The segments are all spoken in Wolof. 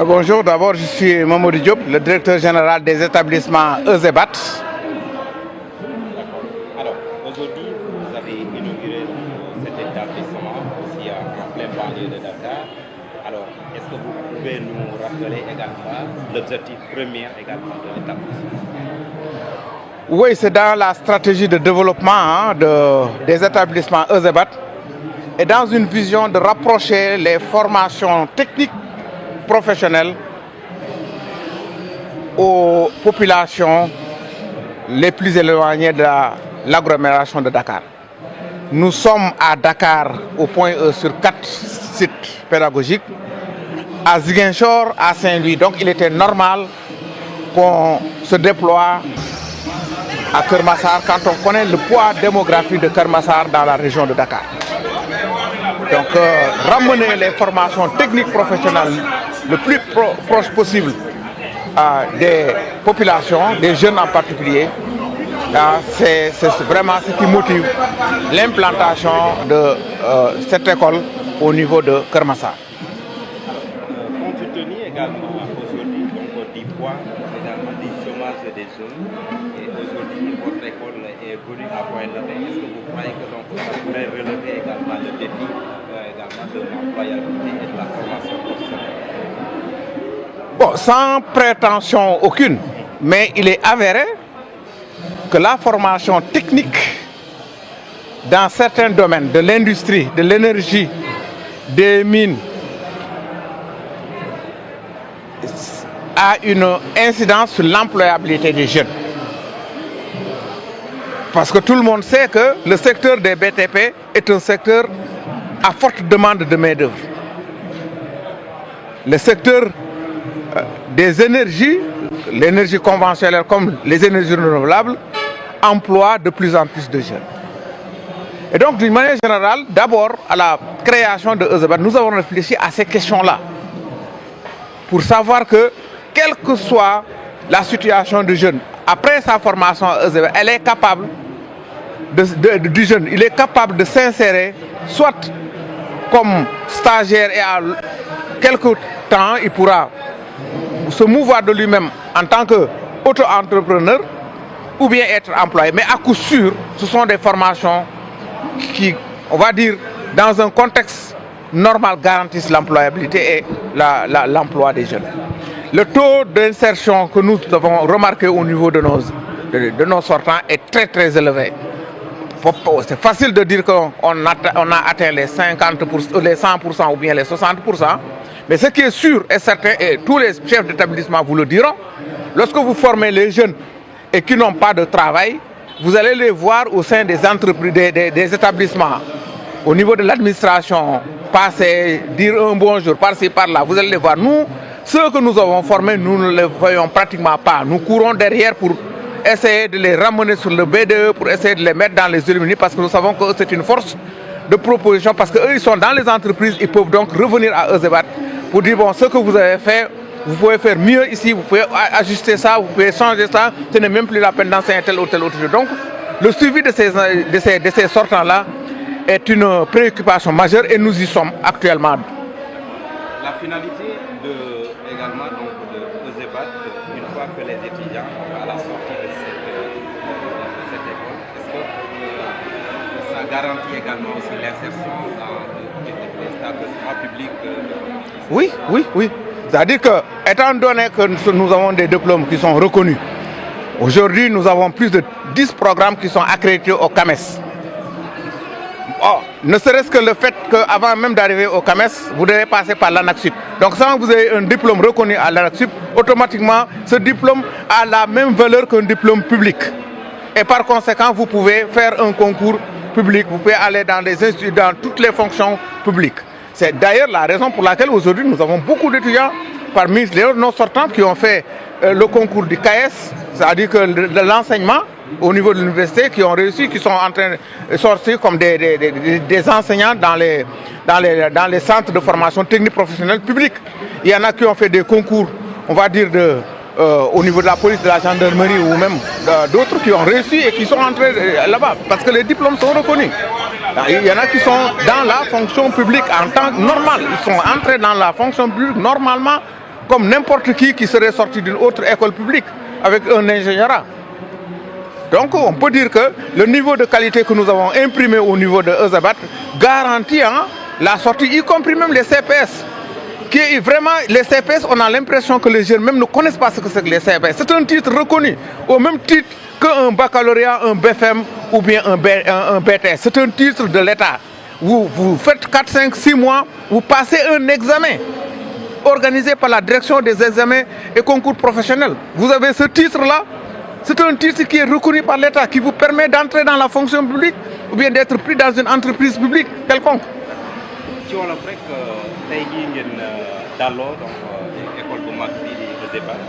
Bonjour, d'abord je suis Mamoudou Diop, le directeur général des établissements EZEBAT. Alors, aujourd'hui, vous avez inauguré cet établissement aussi en plein banlieue de Dakar. Alors, est-ce que vous pouvez nous rappeler également l'objectif premier également de l'établissement? Oui, c'est dans la stratégie de développement des établissements EZEBAT et dans une vision de rapprocher les formations techniques professionnelles aux populations les plus éloignées de l'agglomération de Dakar. Nous sommes à Dakar au point E sur 4 sites pédagogiques, à Ziguinchor, à Saint-Louis. Donc il était normal qu'on se déploie à Kermassar quand on connaît le poids démographique de Kermassar dans la région de Dakar. Donc ramener les formations techniques professionnelles le plus proche possible des populations, des jeunes en particulier, c'est vraiment ce qui motive l'implantation de cette école au niveau de Kermassar. Compte tenu également aujourd'hui du poids également du chômage des jeunes, et aujourd'hui votre école est venue à point nommé, est-ce que vous croyez que ça pourrait relever également le défi également de l'employabilité et de la formation professionnelle? Bon, sans prétention aucune, mais il est avéré que la formation technique dans certains domaines de l'industrie, de l'énergie, des mines, a une incidence sur l'employabilité des jeunes. Parce que tout le monde sait que le secteur des BTP est un secteur à forte demande de main-d'œuvre. Le secteur des énergies, l'énergie conventionnelle comme les énergies renouvelables, emploie de plus en plus de jeunes. Et donc, d'une manière générale, d'abord, à la création de EZEBAT, nous avons réfléchi à ces questions-là pour savoir que, quelle que soit la situation du jeune, après sa formation à EZEBAT, elle est capable du jeune, il est capable de s'insérer, soit comme stagiaire et à quelque temps, il pourra se mouvoir de lui-même en tant qu'auto-entrepreneur ou bien être employé. Mais à coup sûr, ce sont des formations qui, on va dire, dans un contexte normal, garantissent l'employabilité et l'emploi des jeunes. Le taux d'insertion que nous avons remarqué au niveau de nos sortants est très très élevé. C'est facile de dire qu'on a atteint les 50%, les 100% ou bien les 60%. Mais ce qui est sûr et certain, et tous les chefs d'établissement vous le diront, lorsque vous formez les jeunes et qui n'ont pas de travail, vous allez les voir au sein des entreprises, des établissements, au niveau de l'administration, passer, dire un bonjour par-ci, par-là. Vous allez les voir. Nous, ceux que nous avons formés, nous ne les voyons pratiquement pas. Nous courons derrière pour essayer de les ramener sur le BDE, pour essayer de les mettre dans les éliminés, parce que nous savons que c'est une force de proposition, parce qu'eux, ils sont dans les entreprises, ils peuvent donc revenir à EZEBAT pour dire, bon, ce que vous avez fait, vous pouvez faire mieux ici, vous pouvez ajuster ça, vous pouvez changer ça, ce n'est même plus la peine d'enseigner tel ou tel autre chose. Donc, le suivi de ces sortants-là est une préoccupation majeure et nous y sommes actuellement. La finalité également de EZEBAT, une fois que les étudiants à la sortie de cette école, est-ce que ça garantit également aussi l'insertion dans les établissements publics? Oui. C'est-à-dire que, étant donné que nous avons des diplômes qui sont reconnus, aujourd'hui nous avons plus de 10 programmes qui sont accrédités au CAMES. Ne serait-ce que le fait qu'avant même d'arriver au CAMES, vous devez passer par l'ANAQ-Sup. Donc quand vous avez un diplôme reconnu à l'ANAQ-Sup, automatiquement ce diplôme a la même valeur qu'un diplôme public. Et par conséquent, vous pouvez faire un concours public, vous pouvez aller dans des instituts, dans toutes les fonctions publiques. C'est d'ailleurs la raison pour laquelle aujourd'hui nous avons beaucoup d'étudiants parmi nos sortants qui ont fait le concours du CAES, c'est-à-dire que de l'enseignement au niveau de l'université, qui ont réussi, qui sont en train de sortir comme des enseignants dans les centres de formation technique professionnelle publique. Il y en a qui ont fait des concours, on va dire, au niveau de la police, de la gendarmerie ou même d'autres qui ont réussi et qui sont entrés là-bas parce que les diplômes sont reconnus. Il y en a qui sont dans la fonction publique en temps normal. Ils sont entrés dans la fonction publique normalement comme n'importe qui serait sorti d'une autre école publique avec un ingénierat. Donc on peut dire que le niveau de qualité que nous avons imprimé au niveau de ESABAT garantit la sortie, y compris même les CPS. Qui est vraiment, les CPS, on a l'impression que les jeunes même ne connaissent pas ce que c'est que les CPS. C'est un titre reconnu, au même titre qu'un baccalauréat, un BFM ou bien un BTS. C'est un titre de l'État. Vous faites 4, 5, 6 mois, vous passez un examen organisé par la direction des examens et concours professionnels. Vous avez ce titre-là. C'est un titre qui est reconnu par l'État, qui vous permet d'entrer dans la fonction publique ou bien d'être pris dans une entreprise publique quelconque. ci wolof rek tey jii ngeen dalloo donc école bu mag bii di ESABAT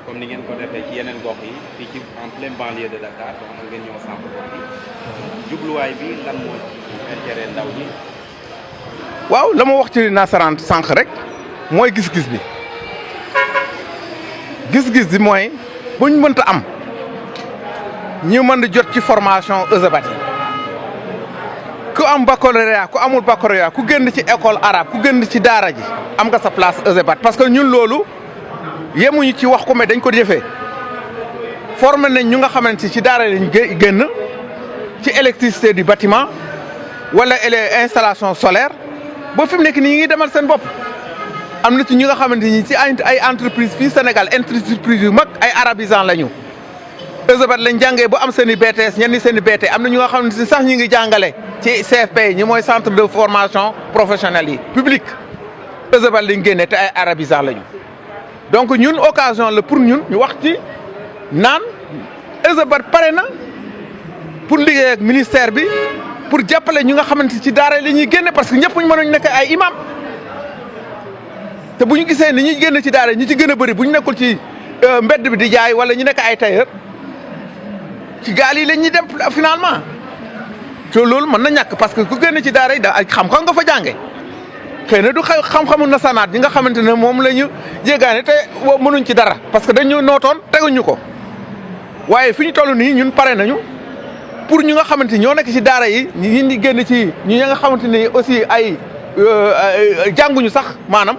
comme ni ngeen ko defee ci yeneen gox yi fii ci en plein banlieue de Dakar donc ngeen ñëw samp gox bi jubluwaay bi lan moo ci intérêt ndaw ñi. waaw la ma wax ci nasaraan sànq rek mooy gis-gis bi gis-gis bi mooy bu ñu mënta am ñu mën di jot ci formation ESABAT yi ku am baccalauréat ku amul baccalauréat ku génn ci école arabe ku génn ci daara ji am nga sa place ESABAT parce que ñun loolu yemuñu ci wax ko mais dañ ko jëfee formé nañ ñu nga xamante ci daara lañ génn ci électricité du bâtiment wala installation solaire ba fi mu nekk nii ñu ngi demal seen bopp. am na ci ñi nga xamante ni ci ay entreprise fii Sénégal entreprise yu mag ay arabisants lañu ESABAT lañ jàngee ba am seen i BTS ñenn seen i BT am na ñu nga xamante ni sax ñi ngi jàngale ci CFP ñi mooy centre de formation professionnelle yi public ESABAT lañ génne te ay arabisants lañu. donc ñun occasion la pour ñun ñu wax ci naan ESABAT pare na pour liggéey ak ministère bi pour jàppale ñu nga xamante ci daara li ñuy génne parce que ñëpp ñu mënuñ nekk ay imam. te bu ñu gisee ni ñuy génn ci daara ñi ci gën a bëri bu ñu nekkul ci mbedd bi di jaay wala ñu nekk ay tailleur ci gaal yi la ñuy dem finalement te loolu mën na ñàkk parce que ku génn ci daara yi da ay xam-xam nga fa jànge xëy na du xam-xamu nasanaat yi nga xamante ne moom la ñu jéegaane te mënuñ ci dara parce que dañu nootoon teguñu ko waaye fi ñu toll nii ñun pare nañu pour ñu nga xamante ñoo nekk ci daara yi ñi génn ci ñi nga xamante ni aussi ay jànguñu sax maanaam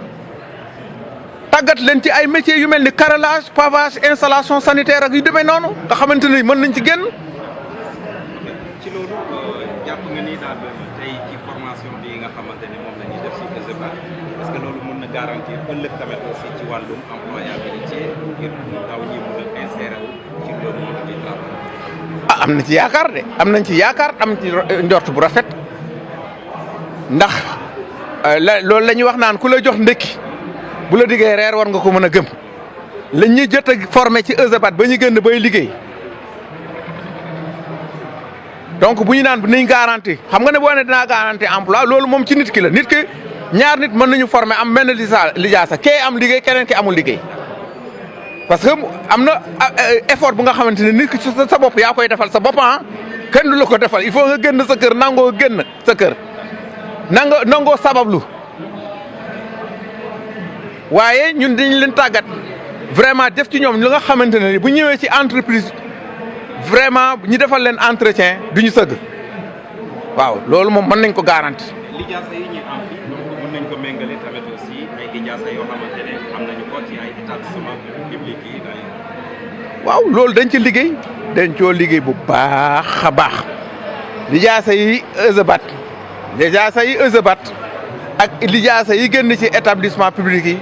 tàggat leen ci ay métiers yu mel ni carrelage pavage installation sanitaire ak yu demee noonu nga xamante ni mën nañ ci génn. ci loolu jàpp nga ni daal tey ci formation bi nga xamante ni moom la ñuy def ci ESABAT parce que loolu mën na garantir ëllëg tamit aussi ci wàllum employabilité ngir ndaw ñi mën a insérer ci loolu moom di travail. am na ci yaakaar de am nañ ci yaakaar am ci njort bu rafet ndax loolu la ñuy wax naan ku la jox ndekki. bu la diggee reer war nga ko mën a gëm lañ ñuy jot a formé ci ESABAT ba ñu gën bay liggéey donc bu ñu naan nañ garanti xam nga ne boo ne dinaa garanti emploi loolu moom ci nit ki la nit ki ñaar nit mën nañu formé am benn lijaasa kee am liggéey keneen ki amul liggéey parce que am na effort bu nga xamante ne nit ki sa bopp yaa koy defal sa bopp kenn du la ko defal il faut nga génn sa kër nangoo génn sa kër nangoo sabablu waaye ñun dañ leen tàggat vraiment def ci ñoom li nga xamante ne bu ñëwee ci entreprise vraiment ñu defal leen entretien du ñu sëgg waaw loolu moom mën nañ ko garanti. lijaasa yi ñu am fii donc mën nañ ko méngale tamit aussi ay lijaasa yoo xamante ne am nañu ko ci ay établissement public yi. waaw loolu dañ ci liggéey dañ coo liggéey bu baax a baax lijaasa yi ESABAT ak lijaasa yi génn ci établissement public yi.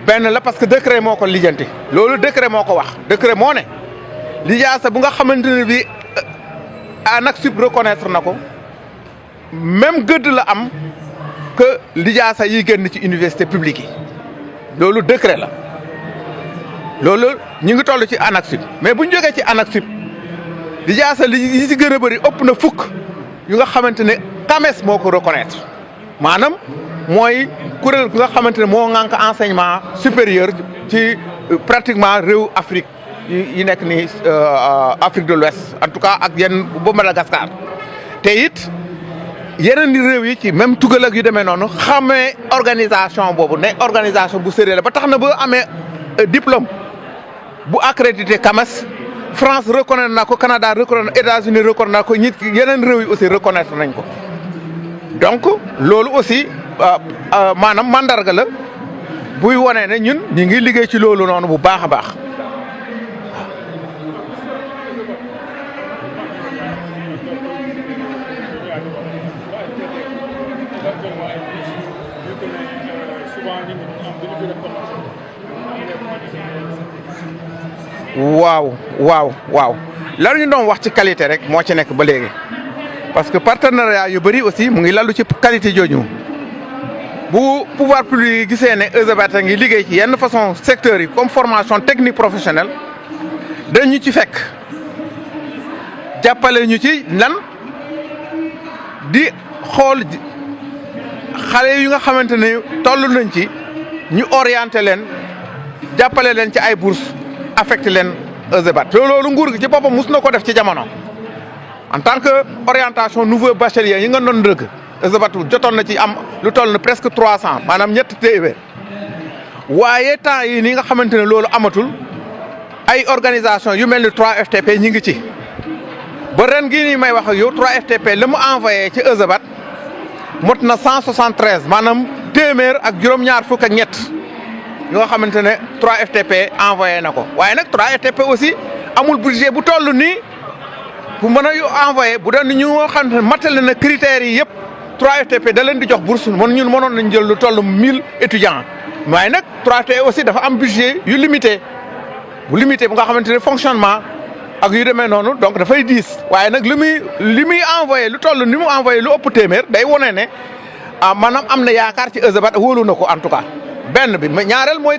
benn la parce que décret moo ko lijjanti loolu décret moo ko wax décret moo ne lijaasa bu nga xamante ne bi ANAQ-Sup reconnaître na ko même gëdd la am que lijaasa yi génn ci université publique yi loolu décret la loolu ñu ngi toll ci ANAQ-Sup mais bu ñu jógee ci ANAQ-Sup lijaasa yi ci gën a bëri ëpp na fukk yu nga xamante ne CAMES moo ko reconnaître maanaam mooy kuréel gi nga xamante ne moo ŋànk enseignement supérieur ci pratiquement réew Afrique yi nekk ni Afrique de l'Ouest en tout cas ak yenn ba Madagascar te it yeneen réew yi ci même tugal ak yu demee noonu xamee organisation boobu ne organisation bu sérieux la ba tax na ba amee diplôme bu accrédité CAMES France reconnaître na ko Canada reconnaître États-Unis reconnaître na ko ñi yeneen réew yi aussi reconnaître nañ ko donc loolu aussi maanaam mandarga la buy wone ne ñun ñi ngi liggéey ci loolu noonu bu baax a baax. waaw lan ñu doon wax ci qualité rek moo ci nekk ba léegi parce que partenariat yu bëri aussi mu ngi lalu ci qualité jooju bu pouvoir public gisee ne EZBAT a ngi liggéey ci yenn façon secteurs yi comme formation technique professionnelle dañu ci fekk jàppale ñu ci lan di xool xale yu nga xamante ne toll nañ ci ñu orienté leen jàppale leen ci ay bourses affecté leen EZBAT loolu nguur gi ci boppam mus na ko def ci jamono en tant que orientation nouveau bachelier yi nga doon dëgg EZBAT jotoon na ci am lu toll na presque 300 maanaam ñett téeméer waaye temps yi ni nga xamante ne loolu amatul ay organisation yu mel ni 3FTP ñi ngi ci ba ren gii nii may wax ak yow 3FTP la mu envoyé ci EZBAT mot na 173 maanaam téeméer ak juróom-ñaar fukk ak ñett yoo xamante ne 3FTP envoyé na ko waaye nag 3FTP aussi amul budget bu toll nii bu mën a envoyé bu doon ñu nga xam ne matale na critères yi yëpp 3FTP da leen di jox bourse ñun mënoon nañ jël lu toll 1000 étudiants waaye nag 3FTP aussi dafa am budget yu limité bu nga xamante ne fonctionnement ak yu demee noonu donc dafay diis waaye nag li muy envoyé lu toll ni mu envoyé lu ëpp téeméer day wone ne maanaam am na yaakaar ci EZBAT wóolu na ko en tout cas. benn bi ñaareel mooy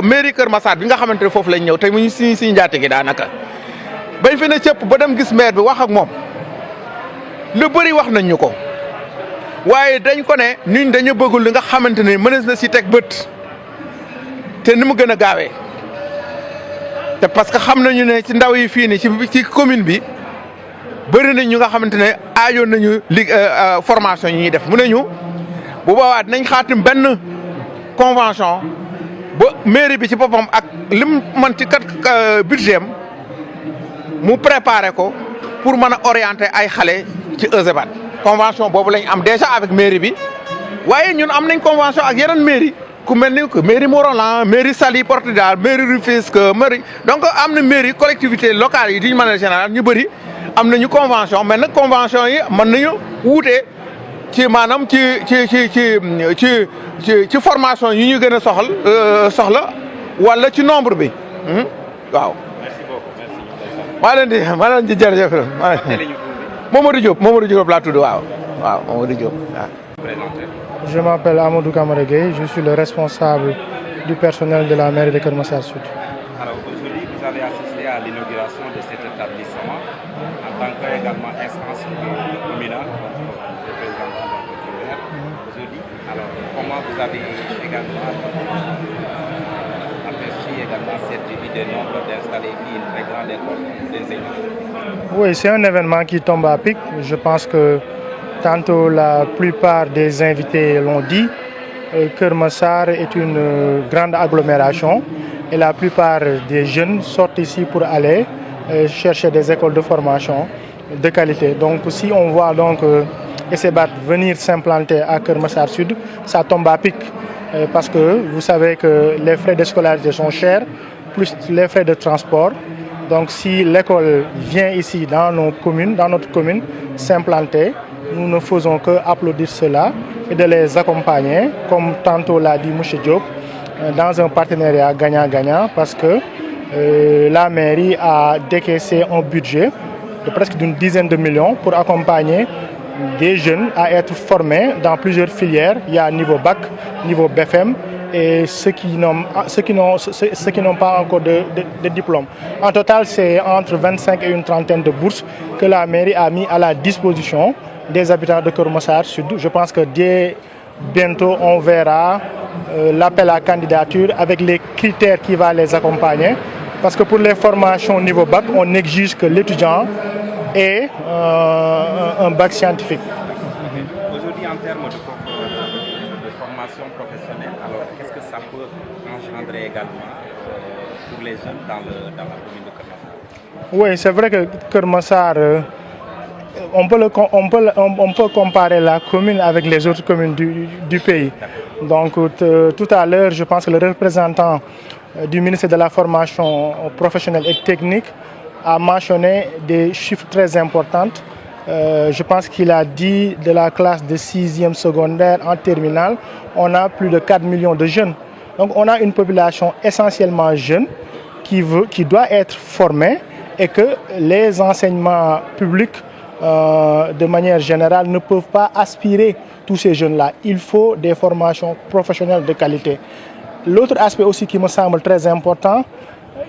mairie Kër Massar bi nga xamante ne foofu lañ ñëw te mu ñu si njaate gi daanaka bañ fi ne cëpp ba dem gis maire bi wax ak moom lu bëri wax nañ ñu ko waaye dañ ko ne ñun dañu bëggul li nga xamante ne mënees na si teg bët te ni mu gën a gaawee te parce que xam nañu ne ci ndaw yi fii nii ci commune bi bëri nañ ñu nga xamante ne aajoon nañu formation yi ñuy def mu ne ñu bu boobaa dinañ xaatim benn convention ba mairie bi ci boppam ak lim man ci kat budget am mu préparé ko pour mën a orienter ay xale ci EZBAT convention boobu lañ am déjà avec mairie bi waaye ñun am nañ convention ak yeneen mairie ku mel ni que mairie Morolan mairie Saly Portudal mairie Rufisque mairie donc am na mairie collectivité locale yi d'une manière générale ñu bëri am nañu convention mais nag convention yi mën nañu wuute ci maanaam ci formation yi ñu gën a soxla wala ci nombre bi waaw. merci beaucoup maa leen di jërëjëf. Mamadou Diop laa tudd waaw Mamadou Diop waaw. Je m'appelle Amadou Kamara Gueye, je suis le responsable du personnel de la mairie de Keur Massar Sud. Alors aujourd'hui, vous avez assisté à l'inauguration de cet établissement en tant qu'également instance communale, représentant du maire. Aujourd'hui, alors comment vous avez également aperçu également cette idée noble d'installer une très grande école d'ingénieurs? Oui, c'est un événement qui tombe à pic. Je pense que tantôt la plupart des invités l'ont dit, Keur Massar est une grande agglomération et la plupart des jeunes sortent ici pour aller chercher des écoles de formation de qualité. Donc si on voit donc EZBAT venir s'implanter à Keur Massar Sud, ça tombe à pic parce que vous savez que les frais de scolarité sont chers, plus les frais de transport. Donc si l'école vient ici dans notre commune, s'implanter, nous ne faisons que applaudir cela et de les accompagner, comme tantôt l'a dit M. Diop, dans un partenariat gagnant-gagnant parce que la mairie a décaissé un budget de presque d'une dizaine de millions pour accompagner des jeunes à être formés dans plusieurs filières. Il y a niveau bac, niveau BFM et ceux qui n'ont pas encore de diplôme. En total, c'est entre 25 et une trentaine de bourses que la mairie a mis à la disposition des habitants de Keur Massar Sud. Je pense que dès bientôt, on verra l'appel à candidature avec les critères qui vont les accompagner. Parce que pour les formations niveau bac, on exige que l'étudiant ait un bac scientifique. Aujourd'hui, en termes de formation professionnelle, alors qu'est-ce que ça peut engendrer également pour les jeunes dans la commune de Keur Massar? Oui, c'est vrai que Keur Massar on peut comparer la commune avec les autres communes du pays. Donc tout à l'heure, je pense que le représentant du ministère de la formation professionnelle et technique a mentionné des chiffres très importants. Je pense qu'il a dit de la classe de 6e secondaire en terminale, on a plus de 4 millions de jeunes. Donc on a une population essentiellement jeune qui doit être formée et que les enseignements publics de manière générale ne peuvent pas aspirer tous ces jeunes-là. Il faut des formations professionnelles de qualité. L'autre aspect aussi qui me semble très important,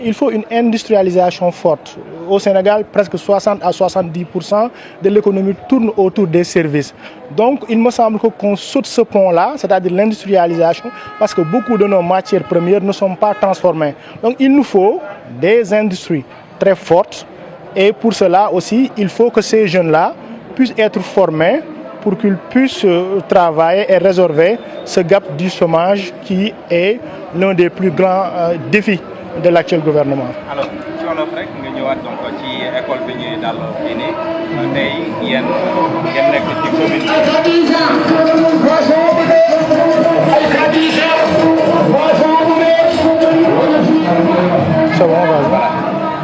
il faut une industrialisation forte. Au Sénégal, presque 60 à 70% de l'économie tourne autour des services. Donc, il me semble qu'on saute ce pont-là, c'est-à-dire l'industrialisation, parce que beaucoup de nos matières premières ne sont pas transformées. Donc, il nous faut des industries très fortes. Et pour cela aussi, il faut que ces jeunes-là puissent être formés pour qu'ils puissent travailler et résorber ce gap du chômage qui est l'un des plus grands défis de l'actuel gouvernement. Alors, si on offre, nous avons donc l'école Beignet dans l'Offiné, il y a une commune. C'est bon, voilà.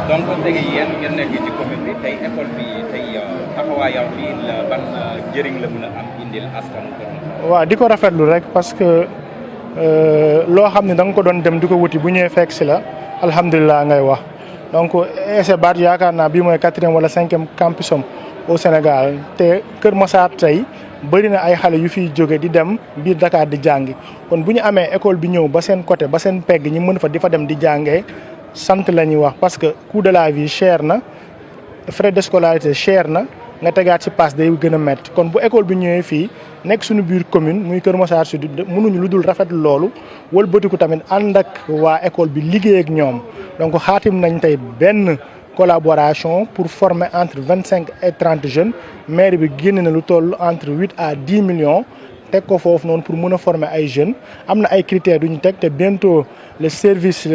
Donc, yéen ngeen nekk ci commune bi tey école bi tey taxawaayam fii ban njëriñ la mën a am indil askanu Kër Massar. waaw di ko rafetlu rek parce que loo xam ne da nga ko doon dem di ko wuti bu ñëwee fekk si la alhamdulilah ngay wax donc ESCBAT yaakaar naa bii mooy 4e wala 5e campusam au Sénégal te Kër Massar tey bëri na ay xale yu fiy jóge di dem biir Dakar di jàngi kon bu ñu amee école bi ñëw ba seen côté ba seen pegg ñi mën fa di fa dem di jàngee. sant la ñuy wax parce que coût de la vie cher na frais de scolarité cher na nga tegaat ci pass day gën a métti kon bu école bi ñëwee fii nekk suñu biir commune muy Kër Massar Sud mënuñu lu dul rafetlu loolu wëlbatiku tamit ànd ak waa école bi liggéey ak ñoom donc xaatim nañ tey benn collaboration pour former entre 25 et 30 jeunes maire bi génn na lu toll entre 8 à 10 millions teg ko foofu noonu pour mën a former ay jeunes am na ay critères yu ñu teg te bientôt le service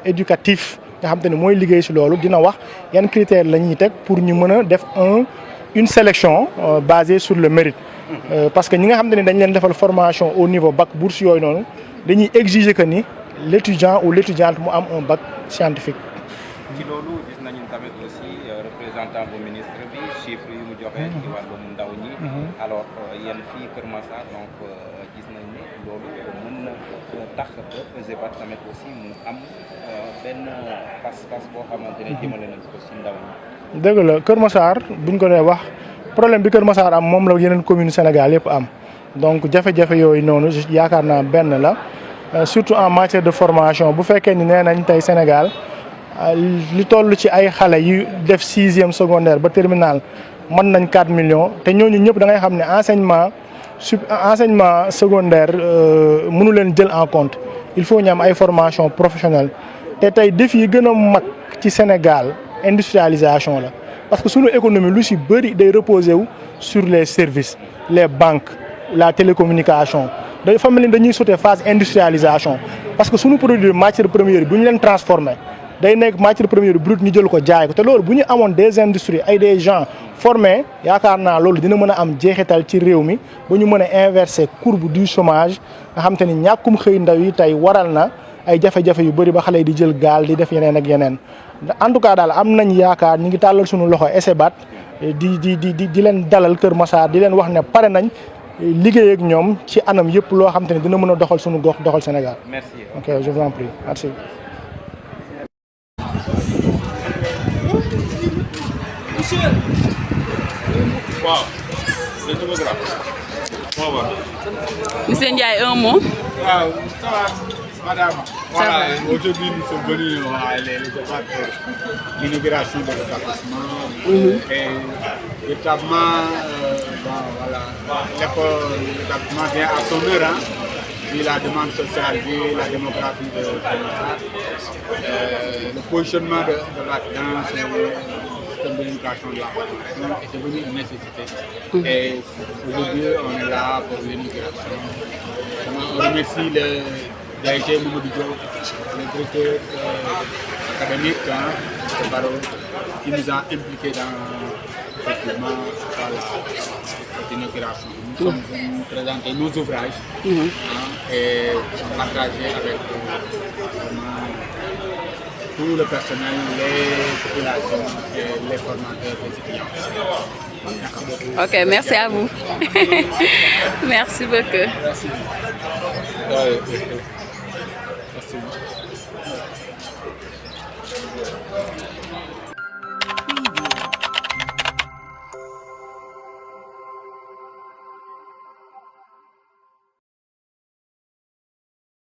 éducatif nga xam te ne mooy liggéey si loolu dina wax yan critères la ñuy teg pour ñu mën a def une sélection basée sur le mérite. Parce que ñi nga xam te ne dañ leen defal formation au niveau bac bourse yooyu noonu dañuy exiger que ni l'étudiant ou l'étudiante mu am un bac scientifique. ci loolu gis nañu tamit aussi représentant bu ministre bi chiffre yu mu joxe ci wàllum ndaw ñi. alors yéen fii Kër Massar donc gis nañ ni loolu mën na tax ba ESCBAT tamit aussi mu am benn pas-pas boo xamante ne jëmale nañ ko si ndaw ñi. dëgg la Kër Massar buñ ko dee wax problème bi Kër Massar am moom la yeneen commune Sénégal yëpp am donc jafe-jafe yooyu noonu yaakaar naa benn la surtout en matière de formation bu fekkee ni nee nañ tey Sénégal. li toll ci ay xale yu def 6e secondaire ba terminale mën nañ 4 millions te ñooñu ñëpp da ngay xam ne enseignement secondaire mënu leen jël en compte il faut ñu am ay formation professionnelle te tey défi yi gën a mag ci Sénégal industrialisation la parce que suñu économie lu si bëri day reposer wu sur les services les banques la télécommunication dafa mel ni dañuy sauter phase industrialisation parce que suñu produit matière première bu ñu leen transformer day nekk matière première brute ñu jël ko jaay ko te loolu bu ñu amoon des industries ay des gens formés yaakaar naa loolu dina mën a am jeexital ci réew mi ba ñu mën a inverser courbe du chômage nga xam te ni ñàkkum xëy ndaw yi tey waral na ay jafe-jafe yu bëri ba xale yi di jël gaal di def yeneen ak yeneen en tout cas daal am nañ yaakaar ñu ngi tàllal suñu loxo ESCBAT di leen dalal Kër Massar di leen wax ne pare nañ liggéey ak ñoom ci anam yëpp loo xam te ne dina mën a doxal suñu gox doxal Sénégal. Merci. Ok, je vous en prie. Merci. Wow. Monsieur Ndiaye, un mot. Ah, ça va, madame. Voilà, aujourd'hui nous sommes venus à l'ESCBAT pour l'inauguration de l'établissement. Et l'établissement, l'établissement vient à son heure. Hein. Puis la demande sociale, puis la démographie de Kër le positionnement de la danse, de l'éducation de la formation est devenu une nécessité. Et aujourd'hui, on est là pour l'inauguration. On remercie le DG Mamadou Diop, le directeur académique, qui nous a impliqués effectivement cette inauguration. Nous sommes venus présenter nos ouvrages et partager avec tout le personnel, les populations et les formateurs des étudiants. Merci beaucoup. Ok, merci à vous. Merci beaucoup. Merci.